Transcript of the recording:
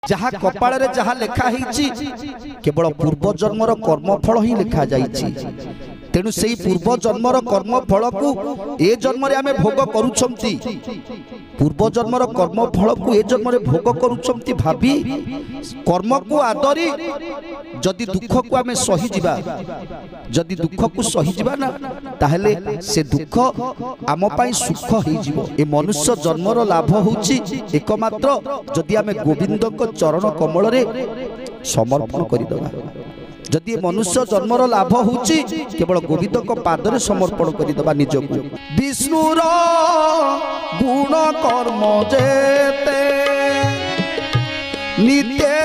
जहाँ कपाल रे जहाँ लेखा ही केवल पूर्व जन्मर कर्मफल ही लिखा जाइछि। तेणु से पूर्व जन्मर कर्मफल को ए जन्म आम भोग करुछंती, पूर्व जन्मर कर्मफल को ए जन्म भोग करुछंती भाभी कर्म को आदरी जदि दुख को आम सही जिबा, जदि दुख को सही जिबा ना ताहले से दुख आम पाई सुख ही जिवो। ए मनुष्य जन्मर लाभ होउछि एकमात्र जदि आम गोविंद चरण कमल रे समर्पण करिदबा। जदि मनुष्य जन्मर लाभ होउछि केवल गोविंद को पादरे समर्पण करिदबा निजको। विष्णुर गुण कर्म जेते नित्य